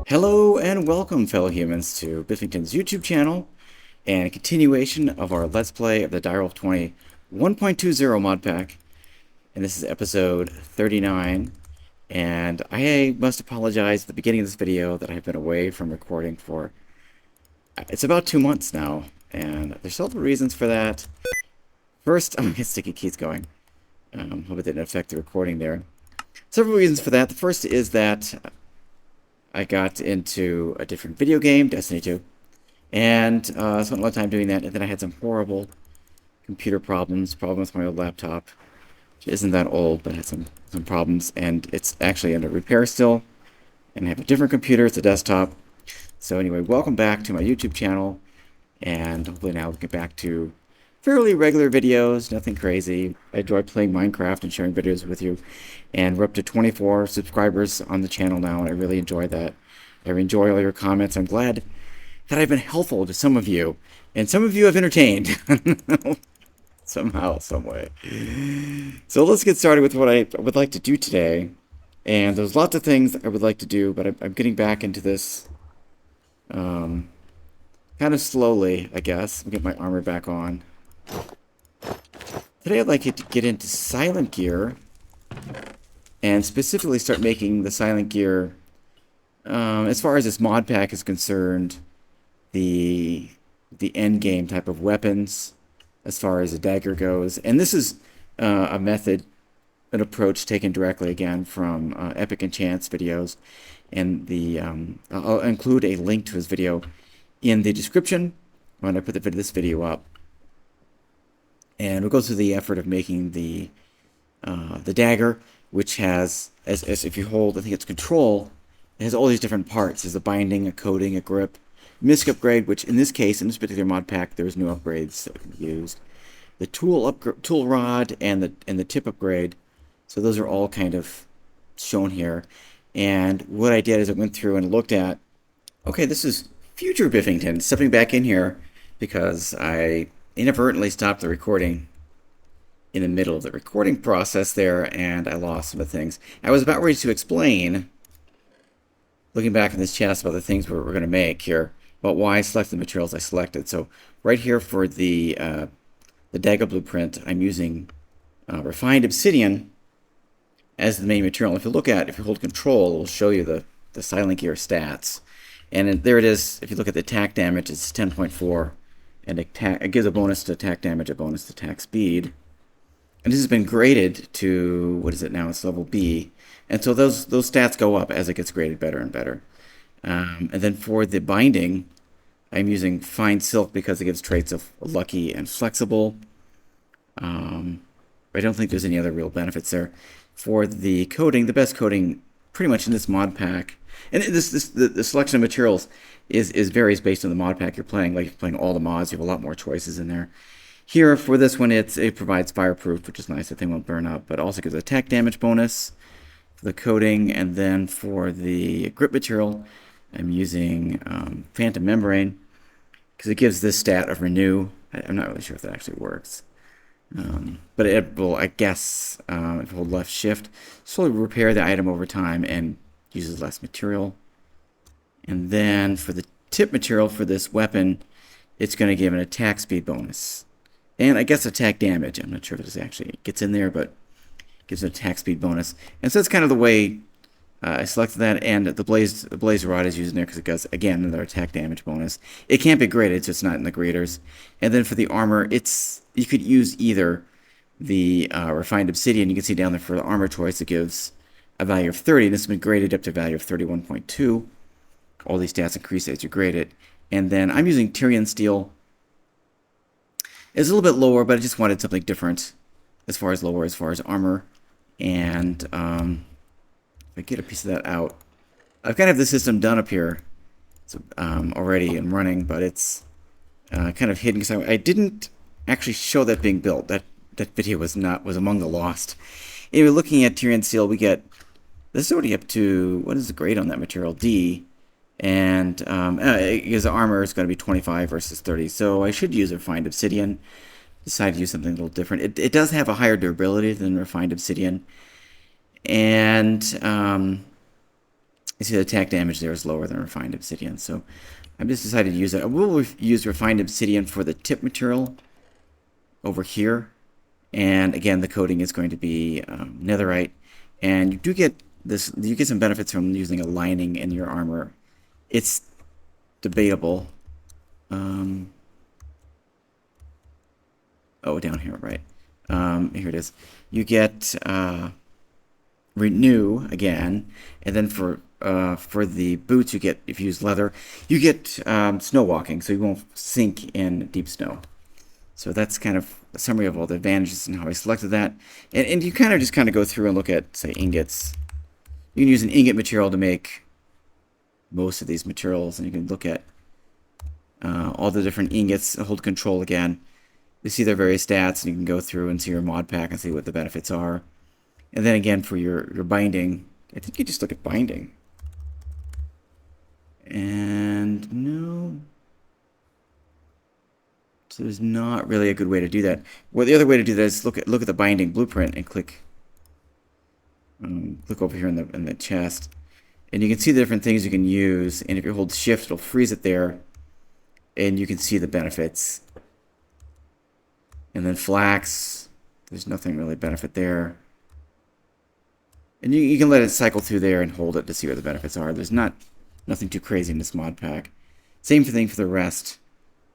Hello and welcome, fellow humans, to Bifington's YouTube channel and a continuation of our Let's Play of the Direwolf20 1.20 mod pack. And this is episode 39. And I must apologize at the beginning of this video that I've been away from recording for... It's about 2 months now, and there's several reasons for that. First, I'm going to get sticky keys going. Hope it didn't affect the recording there. Several reasons for that. The first is that I got into a different video game, Destiny 2, and spent a lot of time doing that, and then I had some horrible computer problems with my old laptop, which isn't that old, but had some problems, and it's actually under repair still, and I have a different computer, it's a desktop. So anyway, welcome back to my YouTube channel, and hopefully now we'll get back to fairly regular videos, nothing crazy. I enjoy playing Minecraft and sharing videos with you, and we're up to 24 subscribers on the channel now, and I really enjoy that. I enjoy all your comments. I'm glad that I've been helpful to some of you, and some of you have entertained somehow, some way. So let's get started with what I would like to do today, and there's lots of things I would like to do, but I'm getting back into this kind of slowly, I guess. I'll get my armor back on. Today I'd like to get into silent gear, and specifically start making the silent gear, as far as this mod pack is concerned, the end game type of weapons, as far as a dagger goes. And this is a method, an approach taken directly again from Epic Enchants videos, and I'll include a link to his video in the description when I put this video up. And we'll go through the effort of making the dagger, which has, as if you hold, I think it's control, it has all these different parts. There's a binding, a coating, a grip, misc upgrade, which in this case, in this particular mod pack, there's no upgrades that can be used. The tool rod and the tip upgrade. So those are all kind of shown here. And what I did is I went through and looked at, okay, this is future Bifington, stepping back in here because I inadvertently stopped the recording in the middle of the recording process there, and I lost some of the things. I was about ready to explain, looking back in this chest, about the things we're going to make here, about why I selected the materials I selected. So right here for the dagger blueprint, I'm using refined obsidian as the main material. If you hold control, it will show you the silent gear stats. And there it is. If you look at the attack damage, it's 10.4. And it gives a bonus to attack damage, a bonus to attack speed. And this has been graded to, what is it now? It's level B. And so those stats go up as it gets graded better and better. And then for the binding, I'm using fine silk because it gives traits of lucky and flexible. I don't think there's any other real benefits there. For the coating, the best coating pretty much in this mod pack, and the selection of materials varies based on the mod pack you're playing. Like if you're playing all the mods, you have a lot more choices in there. Here for this one, it provides fireproof, which is nice. The thing won't burn up, but also gives attack damage bonus for the coating. And then for the grip material, I'm using phantom membrane because it gives this stat of renew. I'm not really sure if that actually works. But it will, I guess, if you hold left shift, slowly repair the item over time and uses less material. And then for the tip material for this weapon, it's going to give an attack speed bonus. And I guess attack damage. I'm not sure if it actually gets in there, but it gives an attack speed bonus. And so that's kind of the way I selected that. And the blaze rod is used in there because it does, again, another attack damage bonus. It can't be graded, so it's not in the graders. And then for the armor, you could use either the refined obsidian. You can see down there for the armor choice, it gives a value of 30. This has been graded up to a value of 31.2. All these stats increase as you grade it. And then I'm using Tyrian steel. It's a little bit lower, but I just wanted something different as far as armor. And if I get a piece of that out, I've kind of the system done up here. It's already and running, but it's kind of hidden because I didn't actually show that being built. That video was among the lost. Anyway, looking at Tyrian steel, we get this is already up to, what is the grade on that material? D. And because the armor is going to be 25 versus 30, so I should use refined obsidian. Decided to use something a little different. It does have a higher durability than refined obsidian, and You see the attack damage there is lower than refined obsidian, so I've just decided to use it. I will use refined obsidian for the tip material over here, and again the coating is going to be netherite, and you do get this. You get some benefits from using a lining in your armor. It's debatable. Oh, down here, right? Here it is. You get renew again, and then for the boots you get, if you use leather, you get snow walking, so you won't sink in deep snow. So that's kind of a summary of all the advantages and how I selected that. And you kind of just go through and look at, say, ingots. You can use an ingot material to make most of these materials, and you can look at all the different ingots, hold control again. You see their various stats, and you can go through and see your mod pack and see what the benefits are. And then again, for your binding, I think you just look at binding. And no. So there's not really a good way to do that. Well, the other way to do that is look at the binding blueprint and click over here in the chest, and you can see the different things you can use. And if you hold shift, it'll freeze it there, and you can see the benefits. And then flax, there's nothing really benefit there. And you can let it cycle through there and hold it to see what the benefits are. There's nothing too crazy in this mod pack. Same thing for the rest.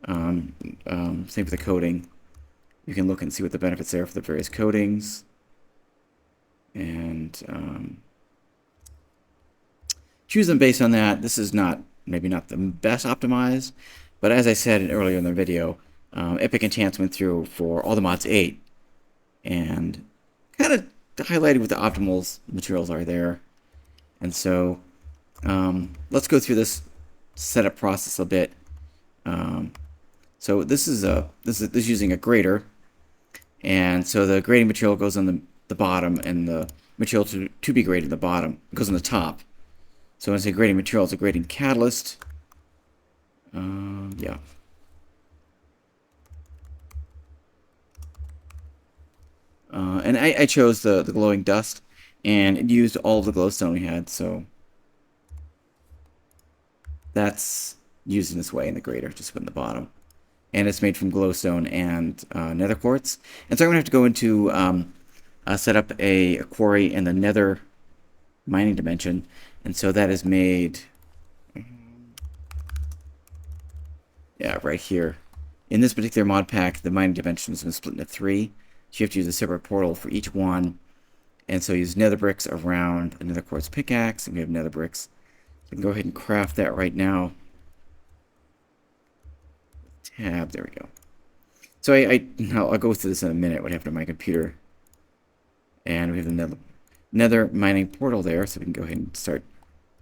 Same for the coating. You can look and see what the benefits are for the various coatings. And choose them based on that. This is maybe not the best optimized, but as I said earlier in the video, Epic Enchants went through for all the mods 8 and kind of highlighted what the optimal materials are there. And so let's go through this setup process a bit. So this is using a grater, and so the grating material goes on the bottom, and the material to be grated the bottom goes on the top. So when I say grating material, it's a grating catalyst. Yeah. And I chose the glowing dust, and it used all of the glowstone we had, so that's used in this way in the grater, just put in the bottom. And it's made from glowstone and nether quartz. And so I'm going to have to go into set up a quarry in the nether mining dimension. And so that is made, yeah, right here. In this particular mod pack, the mining dimension has been split into 3. So you have to use a separate portal for each one. And so use nether bricks around a nether quartz pickaxe, and we have nether bricks. So we can go ahead and craft that right now. Tab, there we go. So I'll go through this in a minute, what happened to my computer. And we have the nether mining portal there, so we can go ahead and start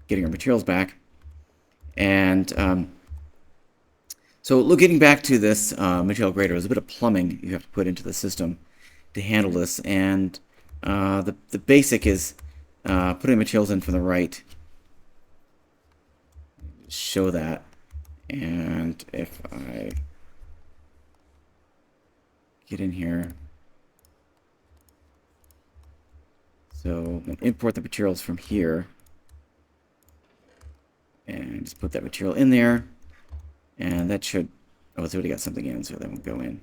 getting our materials back. And so getting back to this material grader, there's a bit of plumbing you have to put into the system to handle this. And the basic is putting materials in from the right. Show that. And if I get in here, so I'm going to import the materials from here, and just put that material in there, and that should, oh, it's already got something in, so that won't go in.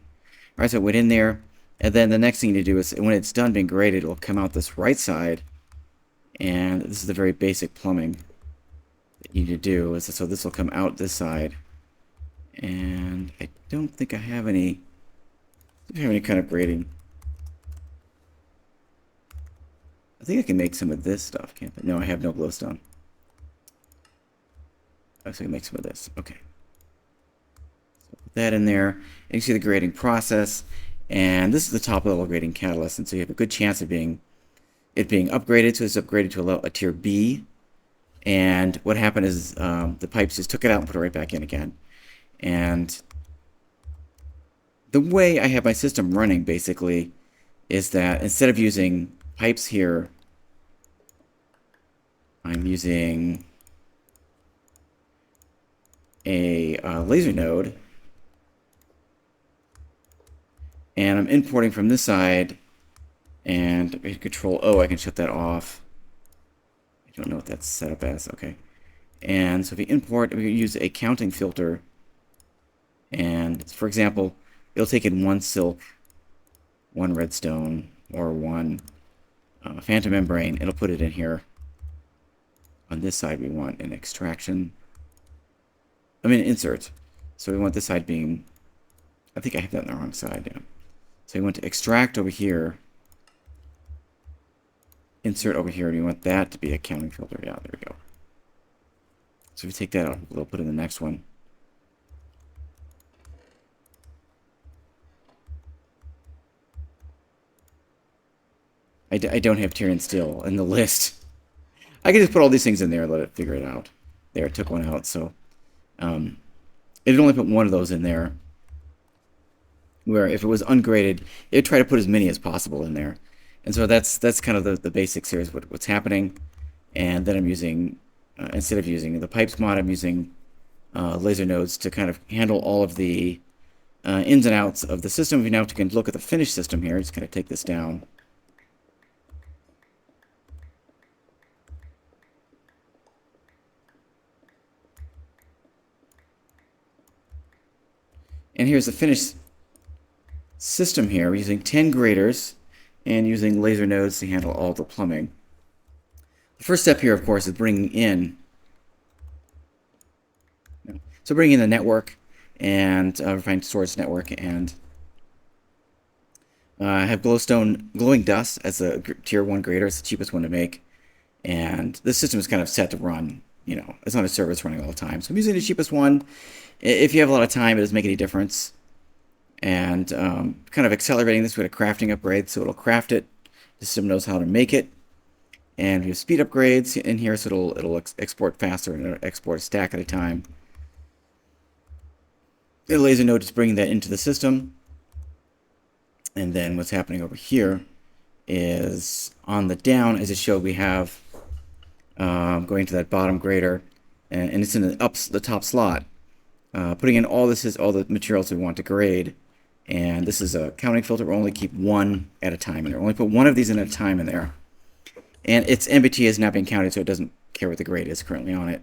Alright, so it went in there, and then the next thing you do is, when it's done being graded, it'll come out this right side, and this is the very basic plumbing that you need to do. So this will come out this side. And I don't think I have any kind of grading. I think I can make some of this stuff, can't I? No, I have no glowstone. I can make some of this. Okay. So put that in there. And you see the grading process. And this is the top level grading catalyst. And so you have a good chance of it being upgraded. So it's upgraded to a tier B. And what happened is the pipes just took it out and put it right back in again. And the way I have my system running, basically, is that instead of using pipes here, I'm using a laser node. And I'm importing from this side, and Control O, I can shut that off. I don't know what that's set up as. Okay. And so if we import, we use a counting filter. And for example, it'll take in one silk, one redstone, or one phantom membrane. It'll put it in here. On this side, we want an extraction. I mean, insert. So we want this side being, I think I have that on the wrong side. Yeah. So we want to extract over here. Insert over here, and we want that to be a counting filter. Yeah, there we go. So if we take that out, we'll put in the next one. I don't have Tyrian still in the list. I can just put all these things in there and let it figure it out. There, it took one out, so it only put one of those in there. Where if it was ungraded, it'd try to put as many as possible in there. And so that's kind of the basics here is what's happening. And then I'm using, instead of using the pipes mod, I'm using laser nodes to kind of handle all of the ins and outs of the system. We now can look at the finished system here. Just kind of take this down. And here's the finished system here. We're using 10 graders and using laser nodes to handle all the plumbing. The first step here, of course, is bringing in. So bringing in the network and refined storage network, and I have glowing dust as a tier 1 grader. It's the cheapest one to make, and this system is kind of set to run. You know, it's not a server that's running all the time. So I'm using the cheapest one. If you have a lot of time, it doesn't make any difference. And kind of accelerating this with a crafting upgrade, so it'll craft it. The system knows how to make it. And we have speed upgrades in here, so it'll export faster and it'll export a stack at a time. The laser node is bringing that into the system. And then what's happening over here is on the down, as it showed, we have going to that bottom grader, and it's in the top slot. Putting in all the materials we want to grade, and this is a counting filter. We'll only keep one at a time in there. We'll only put one of these in at a time in there, and its MBT is not being counted, so it doesn't care what the grade is currently on it.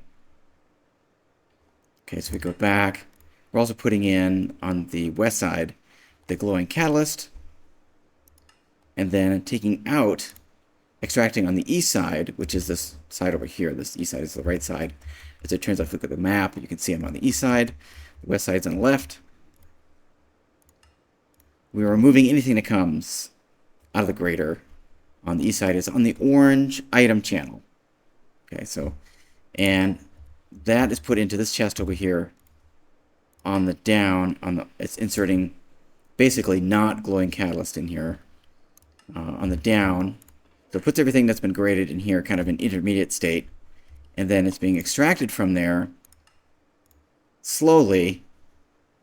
Okay, so we go back. We're also putting in on the west side the glowing catalyst, and then taking out, extracting on the east side, which is this side over here. This east side is the right side. As it turns out, if you look at the map, you can see I'm on the east side. The west side's on the left. We are removing anything that comes out of the grader. On the east side is on the orange item channel. Okay, so, and that is put into this chest over here. On the down, it's inserting basically not glowing catalyst in here. On the down, so it puts everything that's been graded in here, kind of an intermediate state. And then it's being extracted from there slowly,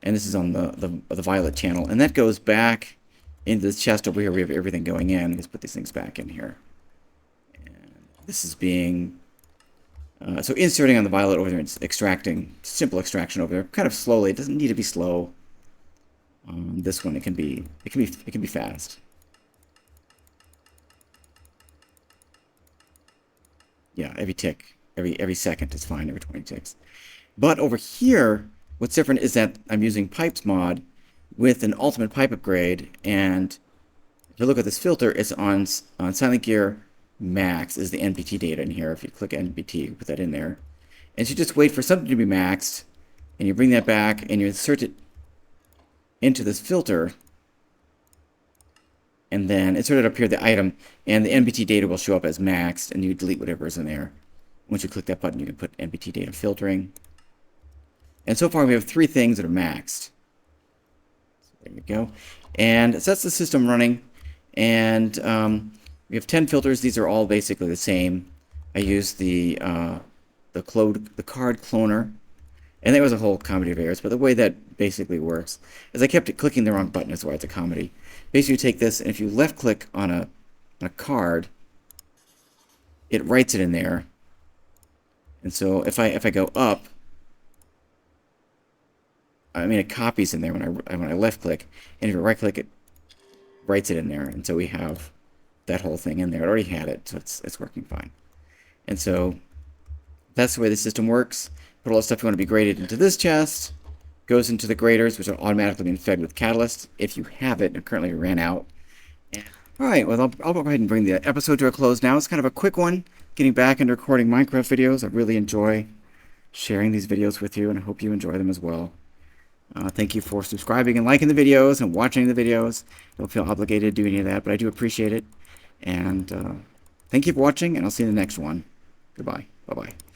and this is on the violet channel, and that goes back into this chest over here. We have everything going in. Let's put these things back in here. And this is being so inserting on the violet over there. It's extracting, simple extraction over there, kind of slowly. It doesn't need to be slow. This one it can be fast. Yeah, every tick. Every second is fine, every 20 ticks. But over here, what's different is that I'm using pipes mod with an ultimate pipe upgrade, and if you look at this filter, it's on Silent Gear Max is the NBT data in here. If you click NBT, you put that in there. And you just wait for something to be maxed, and you bring that back, and you insert it into this filter, and then insert it up here, the item, and the NBT data will show up as maxed, and you delete whatever is in there. Once you click that button, you can put NBT data filtering. And so far, we have 3 things that are maxed. So there we go. And so that's the system running. And we have 10 filters. These are all basically the same. I used the card cloner. And there was a whole comedy of errors. But the way that basically works is I kept clicking the wrong button. That's why it's a comedy. Basically, you take this, and if you left-click on a card, it writes it in there. And so if I go up, I mean it copies in there when I left click, and if you right click, it writes it in there, and so we have that whole thing in there. It already had it, so it's working fine. And so that's the way the system works. Put all the stuff you want to be graded into this chest. Goes into the graders, which are automatically being fed with Catalyst if you have it. And currently ran out. All right, well, I'll go ahead and bring the episode to a close now. It's kind of a quick one, getting back into recording Minecraft videos. I really enjoy sharing these videos with you, and I hope you enjoy them as well. Thank you for subscribing and liking the videos and watching the videos. Don't feel obligated to do any of that, but I do appreciate it. And thank you for watching, and I'll see you in the next one. Goodbye. Bye-bye.